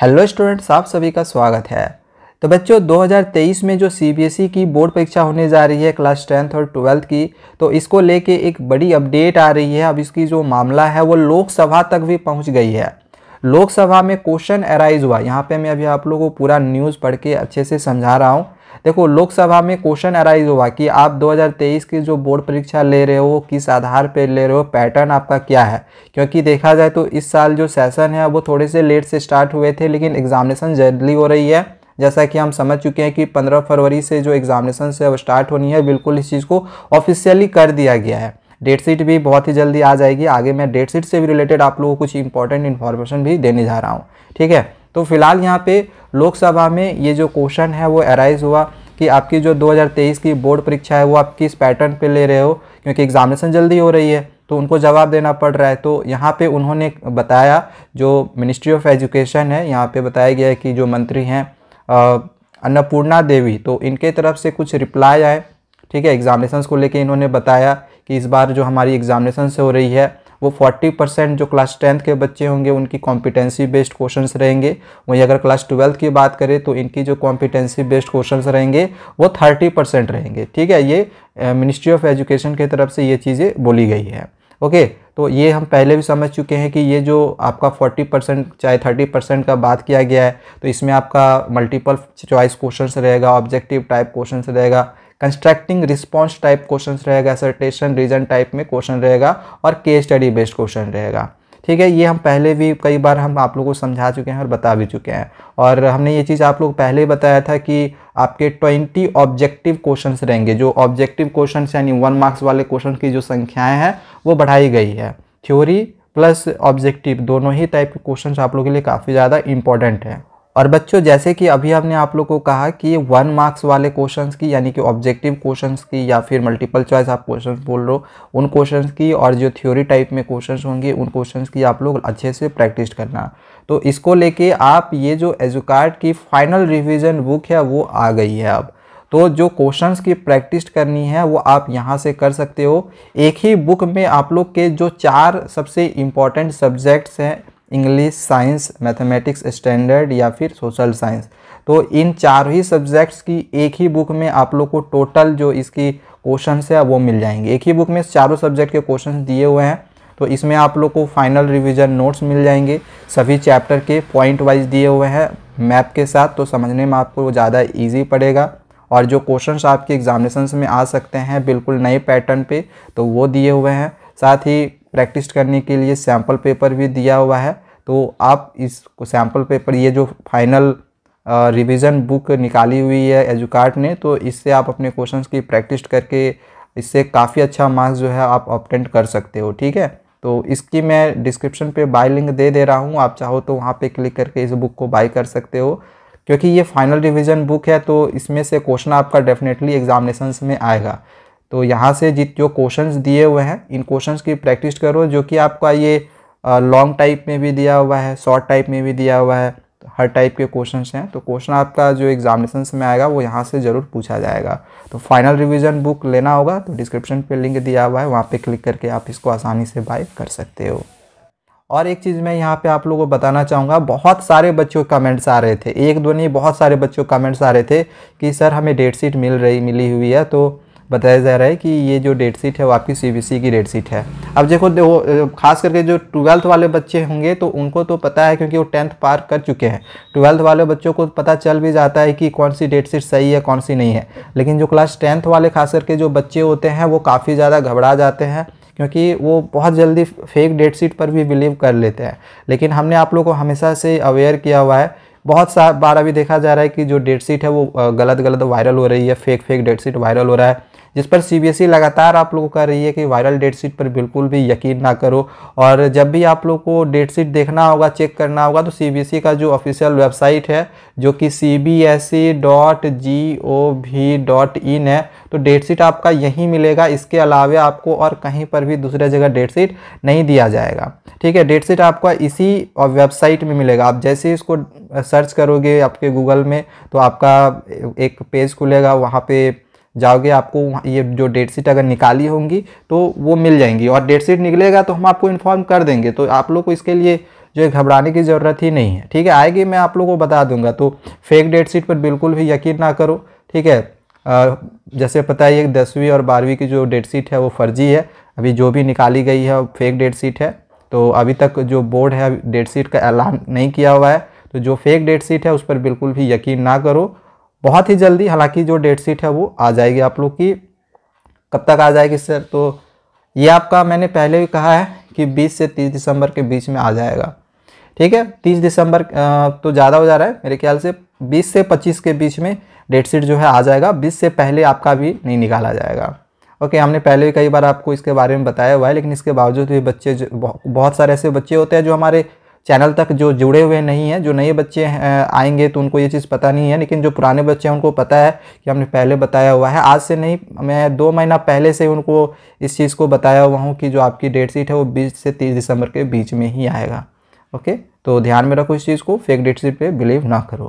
Hello students, आप सभी का स्वागत है। तो बच्चों 2023 में जो सीबीएसई की बोर्ड परीक्षा होने जा रही है क्लास 10th और 12th की, तो इसको लेके एक बड़ी अपडेट आ रही है। अब इसकी जो मामला है वो लोकसभा तक भी पहुंच गई है। लोकसभा में क्वेश्चन अराइज हुआ। यहाँ पे मैं अभी आप लोगों को पूरा न्यूज़ पढ़ के अच्छे से समझा रहा हूँ। देखो, लोकसभा में क्वेश्चन अराइज हुआ कि आप 2023 की जो बोर्ड परीक्षा ले रहे हो किस आधार पर ले रहे हो, पैटर्न आपका क्या है। क्योंकि देखा जाए तो इस साल जो सेशन है वो थोड़े से लेट से स्टार्ट हुए थे, लेकिन एग्जामिनेशन जल्दी हो रही है। जैसा कि हम समझ चुके हैं कि 15 फरवरी से जो एग्जामिनेशन है वो स्टार्ट होनी है। बिल्कुल इस चीज़ को ऑफिशियली कर दिया गया है। डेट शीट भी बहुत ही जल्दी आ जाएगी। आगे मैं डेट शीट से भी रिलेटेड आप लोगों को कुछ इंपॉर्टेंट इन्फॉर्मेशन भी देने जा रहा हूँ, ठीक है। तो फिलहाल यहाँ पे लोकसभा में ये जो क्वेश्चन है वो अराइज हुआ कि आपकी जो 2023 की बोर्ड परीक्षा है वो आप किस पैटर्न पे ले रहे हो, क्योंकि एग्जामिनेशन जल्दी हो रही है तो उनको जवाब देना पड़ रहा है। तो यहाँ पे उन्होंने बताया, जो मिनिस्ट्री ऑफ एजुकेशन है, यहाँ पे बताया गया है कि जो मंत्री हैं अन्नपूर्णा देवी, तो इनके तरफ से कुछ रिप्लाई आए, ठीक है। एग्जामिनेशंस को लेके इन्होंने बताया कि इस बार जो हमारी एग्जामिनेशन से हो रही है वो 40% जो क्लास 10th के बच्चे होंगे उनकी कॉम्पिटेंसी बेस्ड क्वेश्चंस रहेंगे। वहीं अगर क्लास 12th की बात करें तो इनकी जो कॉम्पिटेंसी बेस्ड क्वेश्चंस रहेंगे वो 30% रहेंगे, ठीक है। ये मिनिस्ट्री ऑफ एजुकेशन की तरफ से ये चीज़ें बोली गई है। ओके, तो ये हम पहले भी समझ चुके हैं कि ये जो आपका 40% चाहे 30% का बात किया गया है, तो इसमें आपका मल्टीपल चॉइस क्वेश्चंस रहेगा, ऑब्जेक्टिव टाइप क्वेश्चंस रहेगा, कंस्ट्रक्टिंग रिस्पॉन्स टाइप क्वेश्चंस रहेगा, असर्टेशन रीजन टाइप में क्वेश्चन रहेगा और केस स्टडी बेस्ड क्वेश्चन रहेगा, ठीक है। ये हम पहले भी कई बार हम आप लोगों को समझा चुके हैं और बता भी चुके हैं। और हमने ये चीज़ आप लोग पहले ही बताया था कि आपके 20 ऑब्जेक्टिव क्वेश्चंस रहेंगे। जो ऑब्जेक्टिव क्वेश्चंस यानी 1 मार्क्स वाले क्वेश्चन की जो संख्याएं हैं वो बढ़ाई गई है। थ्योरी प्लस ऑब्जेक्टिव दोनों ही टाइप के क्वेश्चंस आप लोगों के लिए काफ़ी ज़्यादा इंपॉर्टेंट है। और बच्चों, जैसे कि अभी हमने आप लोग को कहा कि 1 मार्क्स वाले क्वेश्चंस की यानी कि ऑब्जेक्टिव क्वेश्चंस की या फिर मल्टीपल चॉइस आप क्वेश्चंस बोल रहे हो उन क्वेश्चंस की, और जो थ्योरी टाइप में क्वेश्चंस होंगे उन क्वेश्चंस की आप लोग अच्छे से प्रैक्टिस करना। तो इसको लेके आप ये जो एजुकार्ट की फाइनल रिविज़न बुक है वो आ गई है अब। तो जो क्वेश्चंस की प्रैक्टिस करनी है वो आप यहाँ से कर सकते हो। एक ही बुक में आप लोग के जो 4 सबसे इम्पॉर्टेंट सब्जेक्ट्स हैं, इंग्लिश, साइंस, मैथमेटिक्स स्टैंडर्ड या फिर सोशल साइंस, तो इन 4 ही सब्जेक्ट्स की एक ही बुक में आप लोग को टोटल जो इसकी क्वेश्चंस है वो मिल जाएंगे। एक ही बुक में चारों सब्जेक्ट के क्वेश्चंस दिए हुए हैं। तो इसमें आप लोग को फाइनल रिवीजन नोट्स मिल जाएंगे, सभी चैप्टर के पॉइंट वाइज दिए हुए हैं मैप के साथ, तो समझने में आपको ज़्यादा ईजी पड़ेगा। और जो क्वेश्चंस आपके एग्जामिनेशंस में आ सकते हैं बिल्कुल नए पैटर्न पे, तो वो दिए हुए हैं। साथ ही प्रैक्टिस करने के लिए सैम्पल पेपर भी दिया हुआ है। तो आप इस सैम्पल पेपर, ये जो फाइनल रिवीजन बुक निकाली हुई है एजुकार्ट ने, तो इससे आप अपने क्वेश्चंस की प्रैक्टिस करके इससे काफ़ी अच्छा मार्क्स जो है आप ऑब्टेन कर सकते हो, ठीक है। तो इसकी मैं डिस्क्रिप्शन पे बाय लिंक दे रहा हूँ, आप चाहो तो वहाँ पे क्लिक करके इस बुक को बाय कर सकते हो। क्योंकि ये फाइनल रिवीजन बुक है तो इसमें से क्वेश्चन आपका डेफिनेटली एग्जामिनेशंस में आएगा। तो यहाँ से जो क्वेश्चंस दिए हुए हैं इन क्वेश्चंस की प्रैक्टिस करो, जो कि आपका ये लॉन्ग टाइप में भी दिया हुआ है, शॉर्ट टाइप में भी दिया हुआ है, हर टाइप के क्वेश्चंस हैं। तो क्वेश्चन आपका जो एग्जामिनेशंस में आएगा वो यहाँ से ज़रूर पूछा जाएगा। तो फाइनल रिवीजन बुक लेना होगा तो डिस्क्रिप्शन पे लिंक दिया हुआ है, वहाँ पे क्लिक करके आप इसको आसानी से बाय कर सकते हो। और एक चीज़ मैं यहाँ पे आप लोगों को बताना चाहूँगा, बहुत सारे बच्चों के कमेंट्स आ रहे थे, एक दो नहीं बहुत सारे बच्चों के कमेंट्स आ रहे थे कि सर हमें डेट शीट मिली हुई है, तो बताया जा रहा है कि ये जो डेट शीट है वो आपकी सीबीएसई की डेट शीट है। अब देखो खास करके जो 12th वाले बच्चे होंगे तो उनको तो पता है, क्योंकि वो 10th पार कर चुके हैं। 12th वाले बच्चों को पता चल भी जाता है कि कौन सी डेट शीट सही है कौन सी नहीं है। लेकिन जो क्लास 10th वाले खास करके जो बच्चे होते हैं वो काफ़ी ज़्यादा घबरा जाते हैं, क्योंकि वो बहुत जल्दी फेक डेट शीट पर भी बिलीव कर लेते हैं। लेकिन हमने आप लोगों को हमेशा से अवेयर किया हुआ है। बहुत सा बार अभी देखा जा रहा है कि जो डेट शीट है वो गलत वायरल हो रही है, फेक डेट शीट वायरल हो रहा है, जिस पर सीबीएसई लगातार आप लोगों को कह रही है कि वायरल डेट शीट पर बिल्कुल भी यकीन ना करो। और जब भी आप लोग को डेट शीट देखना होगा, चेक करना होगा, तो सीबीएसई का जो ऑफिशियल वेबसाइट है जो कि cbse.gov.in है, तो डेट शीट आपका यहीं मिलेगा। इसके अलावा आपको और कहीं पर भी दूसरे जगह डेट शीट नहीं दिया जाएगा, ठीक है। डेट शीट आपका इसी वेबसाइट में मिलेगा। आप जैसे ही इसको सर्च करोगे आपके गूगल में तो आपका एक पेज खुलेगा, वहाँ पे जाओगे, आपको ये जो डेट शीट अगर निकाली होंगी तो वो मिल जाएंगी, और डेट शीट निकलेगा तो हम आपको इन्फॉर्म कर देंगे। तो आप लोग को इसके लिए जो घबराने की ज़रूरत ही नहीं है, ठीक है। आएगी, मैं आप लोगों को बता दूंगा। तो फेक डेट शीट पर बिल्कुल भी यकीन ना करो, ठीक है। जैसे पता है ये 10वीं और 12वीं की जो डेट शीट है वो फर्जी है, अभी जो भी निकाली गई है फेक डेट शीट है। तो अभी तक जो बोर्ड है डेट शीट का ऐलान नहीं किया हुआ है, तो जो फेक डेट शीट है उस पर बिल्कुल भी यकीन ना करो। बहुत ही जल्दी हालांकि जो डेट शीट है वो आ जाएगी आप लोग की। कब तक आ जाएगी सर? तो ये आपका मैंने पहले भी कहा है कि 20 से 30 दिसंबर के बीच में आ जाएगा, ठीक है। 30 दिसंबर तो ज़्यादा हो जा रहा है मेरे ख्याल से, 20 से 25 के बीच में डेट शीट जो है आ जाएगा। 20 से पहले आपका भी नहीं निकाला जाएगा। ओके, हमने पहले भी कई बार आपको इसके बारे में बताया हुआ है, लेकिन इसके बावजूद भी बच्चे बहुत सारे ऐसे बच्चे होते हैं जो हमारे चैनल तक जो जुड़े हुए नहीं हैं। जो नए बच्चे आएंगे तो उनको ये चीज़ पता नहीं है, लेकिन जो पुराने बच्चे हैं उनको पता है कि हमने पहले बताया हुआ है। आज से नहीं, मैं 2 महीना पहले से उनको इस चीज़ को बताया हुआ हूँ कि जो आपकी डेट शीट है वो 20 से 30 दिसंबर के बीच में ही आएगा। ओके, तो ध्यान में रखो इस चीज़ को, फेक डेट शीट पे बिलीव ना करो।